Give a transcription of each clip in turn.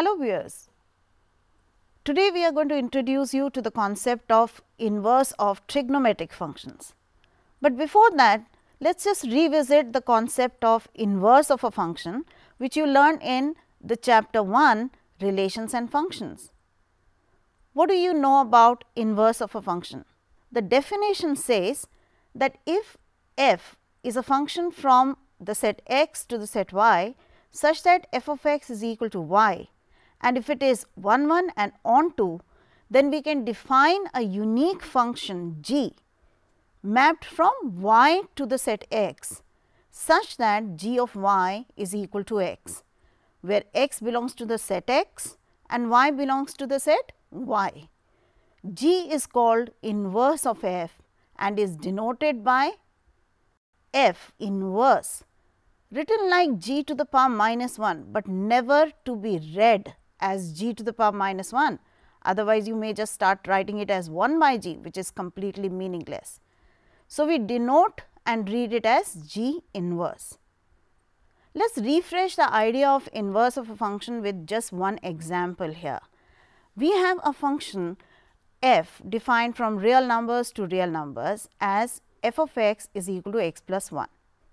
Hello viewers, today we are going to introduce you to the concept of inverse of trigonometric functions. But before that, let us just revisit the concept of inverse of a function which you learned in the chapter 1 relations and functions. What do you know about inverse of a function? The definition says that if f is a function from the set x to the set y such that f of x is equal to y, and if it is 1 1 and onto, then we can define a unique function g mapped from y to the set x such that g of y is equal to x, where x belongs to the set x and y belongs to the set y. G is called inverse of f and is denoted by f inverse, written like g to the power minus 1, but never to be read as g to the power minus 1. Otherwise, you may just start writing it as 1 by g, which is completely meaningless. So, we denote and read it as g inverse. Let us refresh the idea of inverse of a function with just one example here. We have a function f defined from real numbers to real numbers as f of x is equal to x plus 1.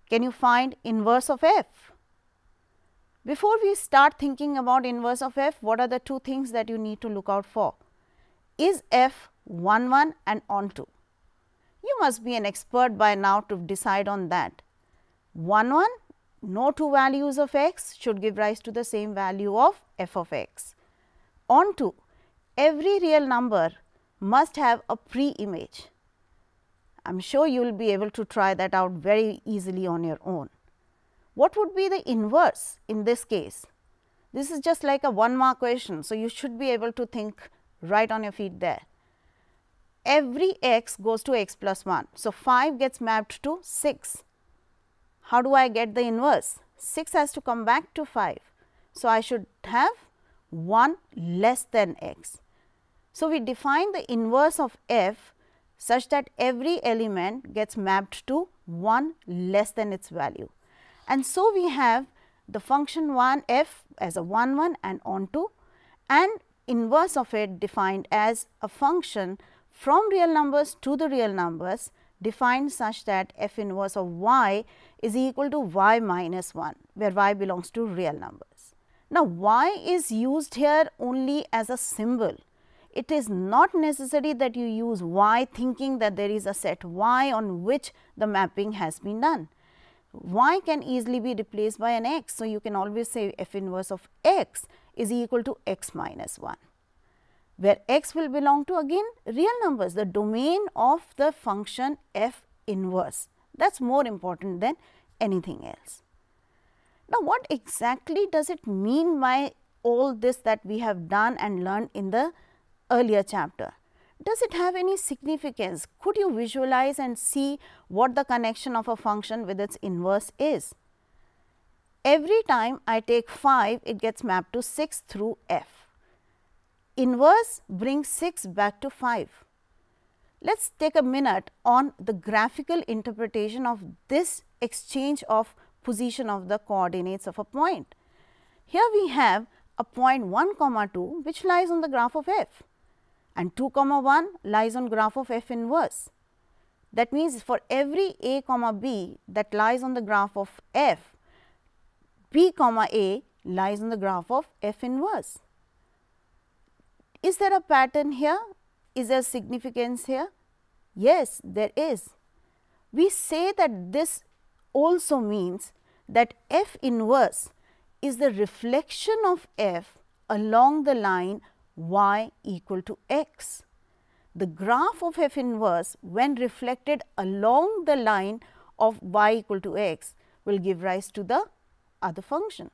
Can you find inverse of f? Before we start thinking about inverse of f, what are the two things that you need to look out for? Is f 1 1 and onto? You must be an expert by now to decide on that. 1 1, no two values of x should give rise to the same value of f of x. Onto, every real number must have a pre-image. I am sure you will be able to try that out very easily on your own. What would be the inverse in this case? This is just like a 1 mark question. So, you should be able to think right on your feet there. Every x goes to x plus 1. So, 5 gets mapped to 6. How do I get the inverse? 6 has to come back to 5. So, I should have 1 less than x. So, we define the inverse of f such that every element gets mapped to 1 less than its value. And so, we have the function 1 f as a 1 1 and onto, and inverse of it defined as a function from real numbers to the real numbers defined such that f inverse of y is equal to y minus 1, where y belongs to real numbers. Now, y is used here only as a symbol. It is not necessary that you use y thinking that there is a set y on which the mapping has been done. Y can easily be replaced by an x. So, you can always say f inverse of x is equal to x minus 1, where x will belong to again real numbers, the domain of the function f inverse. That is more important than anything else. Now, what exactly does it mean by all this that we have done and learned in the earlier chapter? Does it have any significance? Could you visualize and see what the connection of a function with its inverse is? Every time I take 5, it gets mapped to 6 through f. Inverse brings 6 back to 5. Let us take a minute on the graphical interpretation of this exchange of position of the coordinates of a point. Here we have a point 1 comma 2 which lies on the graph of f, and 2 comma 1 lies on graph of f inverse. That means, for every a comma b that lies on the graph of f, b comma a lies on the graph of f inverse. Is there a pattern here? Is there significance here? Yes, there is. We say that this also means that f inverse is the reflection of f along the line y equal to x. The graph of f inverse, when reflected along the line of y equal to x, will give rise to the other function.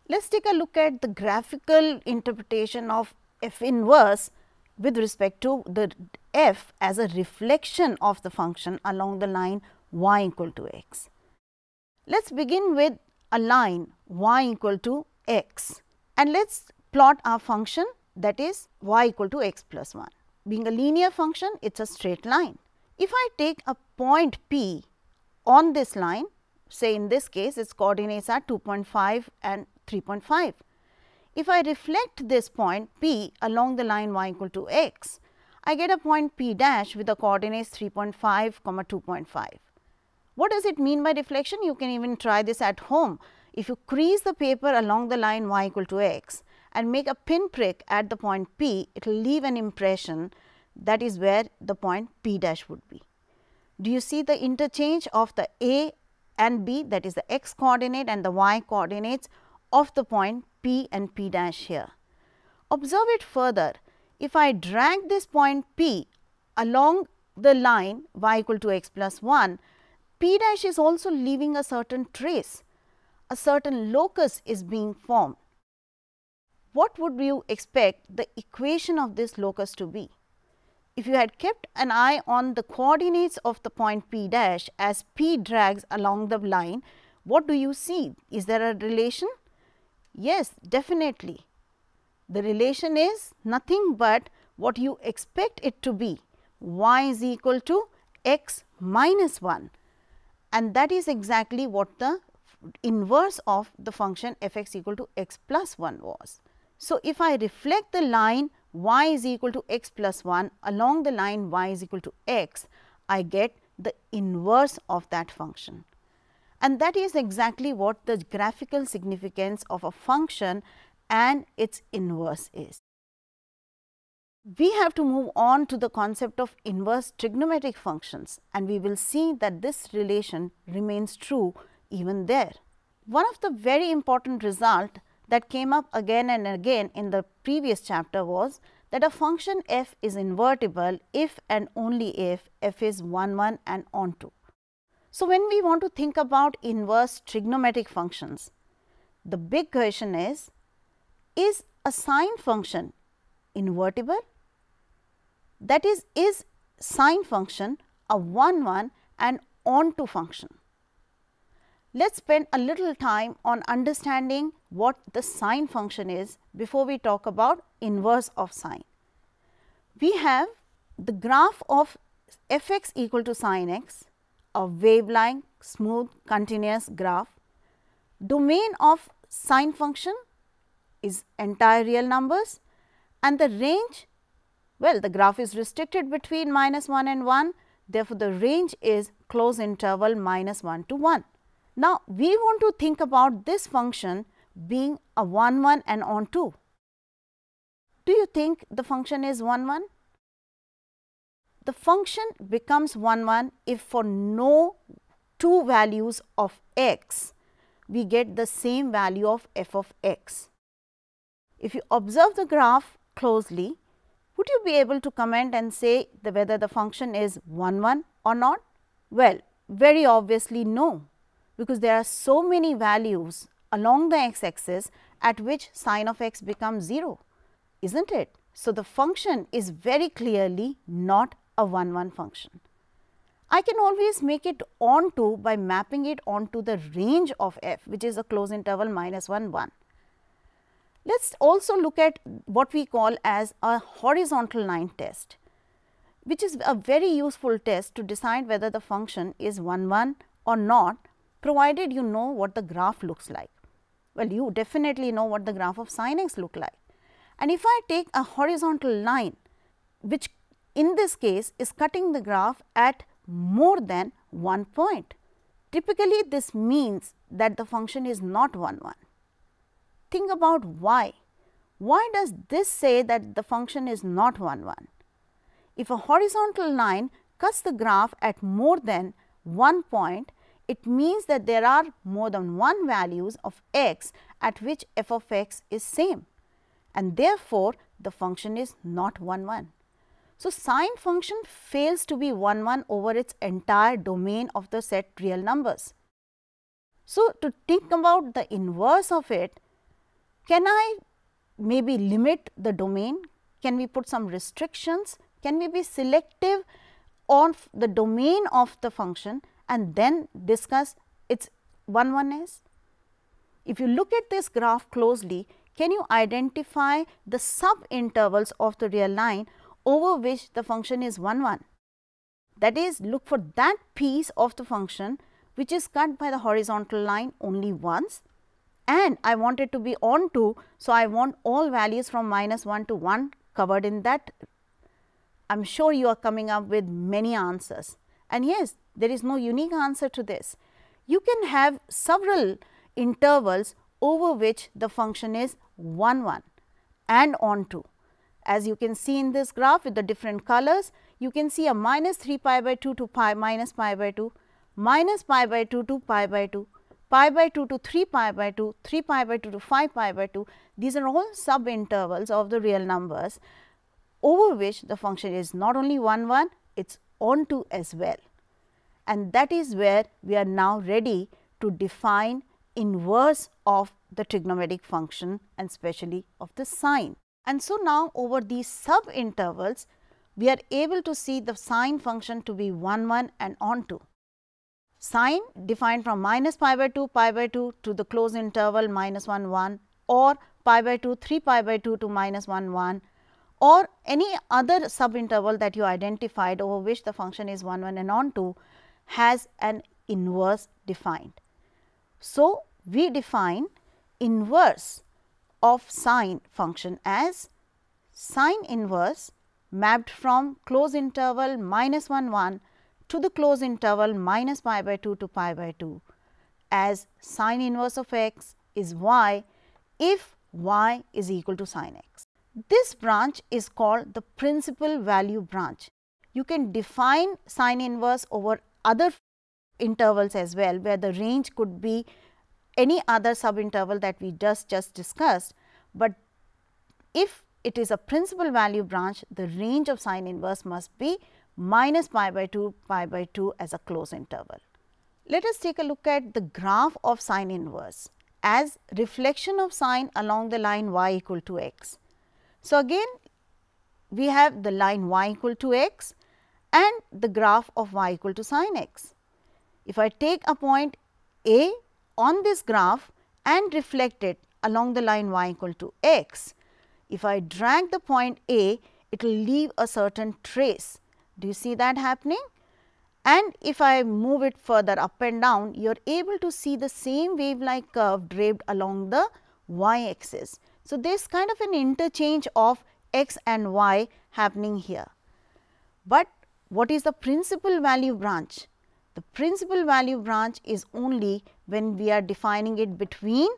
Let us take a look at the graphical interpretation of f inverse with respect to the f as a reflection of the function along the line y equal to x. Let us begin with a line y equal to x, and let us plot our function, that is y equal to x plus 1. Being a linear function, it is a straight line. If I take a point P on this line, say in this case its coordinates are 2.5 and 3.5. If I reflect this point P along the line y equal to x, I get a point P dash with the coordinates 3.5, 2.5. What does it mean by reflection? You can even try this at home. If you crease the paper along the line y equal to x and make a pin prick at the point P, it will leave an impression. That is where the point P dash would be. Do you see the interchange of the A and B, that is the x coordinate and the y coordinates of the point P and P dash here? Observe it further. If I drag this point P along the line y equal to x plus 1, P dash is also leaving a certain trace. A certain locus is being formed. What would you expect the equation of this locus to be? If you had kept an eye on the coordinates of the point P dash as P drags along the line, what do you see? Is there a relation? Yes, definitely. The relation is nothing but what you expect it to be, y is equal to x minus 1, and that is exactly what the inverse of the function f x equal to x plus 1 was. So, if I reflect the line y is equal to x plus 1 along the line y is equal to x, I get the inverse of that function, and that is exactly what the graphical significance of a function and its inverse is. We have to move on to the concept of inverse trigonometric functions, and we will see that this relation remains true even there. One of the very important results that came up again and again in the previous chapter was that a function f is invertible if and only if f is 1, 1 and onto. So, when we want to think about inverse trigonometric functions, the big question is a sine function invertible? That is sine function a 1, 1 and onto function? Let us spend a little time on understanding what the sine function is before we talk about inverse of sine. We have the graph of f x equal to sine x, a wave-like smooth continuous graph. Domain of sine function is entire real numbers, and the range, well, the graph is restricted between -1 and 1, therefore, the range is closed interval -1 to 1. Now, we want to think about this function being a 1, 1 and onto. Do you think the function is 1, 1? The function becomes 1, 1 if for no two values of x, we get the same value of f of x. If you observe the graph closely, would you be able to comment and say whether the function is 1, 1 or not? Well, very obviously no, because there are so many values along the x axis at which sine of x becomes 0, isn't it? So, the function is very clearly not a 1, 1 function. I can always make it onto by mapping it onto the range of f, which is a closed interval -1, 1. Let us also look at what we call as a horizontal line test, which is a very useful test to decide whether the function is 1, 1 or not, provided you know what the graph looks like. Well, you definitely know what the graph of sine x look like. And if I take a horizontal line, which in this case is cutting the graph at more than one point, typically this means that the function is not 1, 1. Think about why. Why does this say that the function is not 1, 1? If a horizontal line cuts the graph at more than one point, it means that there are more than one values of x at which f of x is same, and therefore, the function is not 1, 1. So, sine function fails to be 1, 1 over its entire domain of the set real numbers. So, to think about the inverse of it, can I maybe limit the domain? Can we put some restrictions? Can we be selective on the domain of the function and then discuss its 1, 1s? If you look at this graph closely, can you identify the sub intervals of the real line over which the function is 1, 1? That is, look for that piece of the function which is cut by the horizontal line only once, and I want it to be onto. So, I want all values from -1 to 1 covered in that. I am sure you are coming up with many answers, and yes, there is no unique answer to this. You can have several intervals over which the function is 1 1 and onto. As you can see in this graph with the different colors, you can see a -3 pi by 2 to pi minus pi by 2, minus pi by 2 to pi by 2, pi by 2 to 3 pi by 2, 3 pi by 2 to 5 pi by 2. These are all sub intervals of the real numbers over which the function is not only 1 1, it is onto as well. And that is where we are now ready to define inverse of the trigonometric function and especially of the sine. And so, now over these sub intervals, we are able to see the sine function to be 1 1 and onto. Sine defined from minus pi by 2 to the closed interval minus 1 1, or pi by 2 3 pi by 2 to minus 1 1, or any other sub interval that you identified over which the function is 1 1 and onto, has an inverse defined. So, we define inverse of sine function as sine inverse mapped from closed interval minus 1 1 to the closed interval minus pi by 2 to pi by 2, as sine inverse of x is y if y is equal to sine x. This branch is called the principal value branch. You can define sine inverse over other intervals as well, where the range could be any other sub interval that we just discussed, but if it is a principal value branch, the range of sine inverse must be minus pi by 2 as a closed interval. Let us take a look at the graph of sine inverse as reflection of sine along the line y equal to x. So, again we have the line y equal to x and the graph of y equal to sine x. If I take a point A on this graph and reflect it along the line y equal to x, if I drag the point A, it will leave a certain trace. Do you see that happening? And if I move it further up and down, you are able to see the same wave-like curve draped along the y axis. So, there is kind of an interchange of x and y happening here. But what is the principal value branch? The principal value branch is only when we are defining it between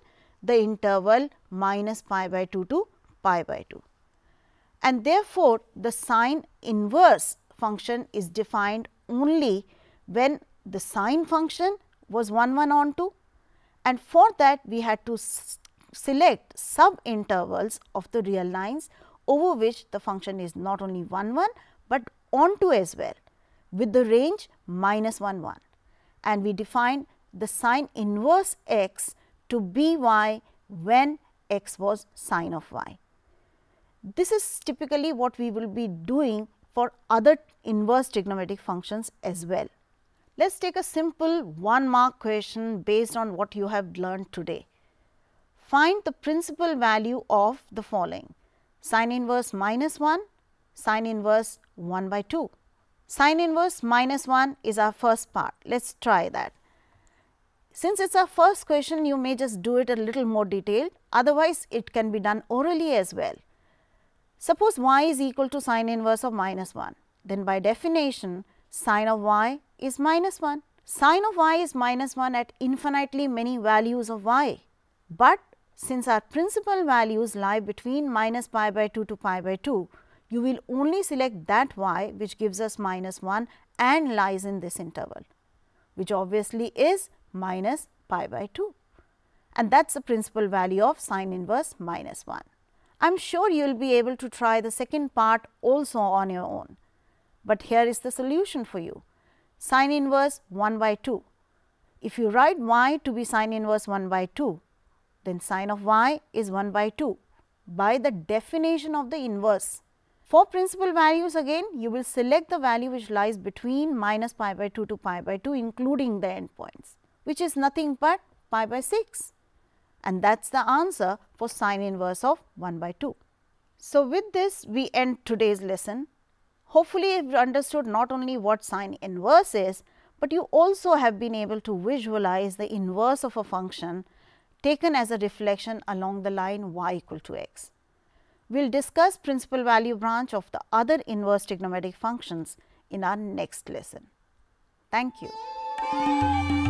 the interval minus pi by 2 to pi by 2. And therefore, the sine inverse function is defined only when the sine function was 1 1 onto, and for that we had to select sub intervals of the real lines over which the function is not only 1 1, but onto as well with the range minus 1 1, and we define the sine inverse x to be y when x was sine of y. This is typically what we will be doing for other inverse trigonometric functions as well. Let us take a simple 1 mark question based on what you have learned today. Find the principal value of the following: sine inverse minus 1, sine inverse 1 by 2. Sine inverse minus 1 is our first part. Let us try that. Since it is our first question, you may just do it a little more detailed, otherwise it can be done orally as well. Suppose y is equal to sine inverse of minus 1, then by definition sine of y is minus 1. Sine of y is minus 1 at infinitely many values of y, but since our principal values lie between minus pi by 2 to pi by 2, you will only select that y which gives us minus 1 and lies in this interval, which obviously is minus pi by 2, and that is the principal value of sine inverse minus 1. I am sure you will be able to try the second part also on your own, but here is the solution for you: sine inverse 1 by 2. If you write y to be sine inverse 1 by 2, then sine of y is 1 by 2 by the definition of the inverse. For principal values, again you will select the value which lies between minus pi by 2 to pi by 2, including the endpoints, which is nothing but pi by 6, and that is the answer for sine inverse of 1 by 2. So, with this we end today's lesson. Hopefully, you have understood not only what sine inverse is, but you also have been able to visualize the inverse of a function, taken as a reflection along the line y equal to x. We will discuss principal value branch of the other inverse trigonometric functions in our next lesson. Thank you.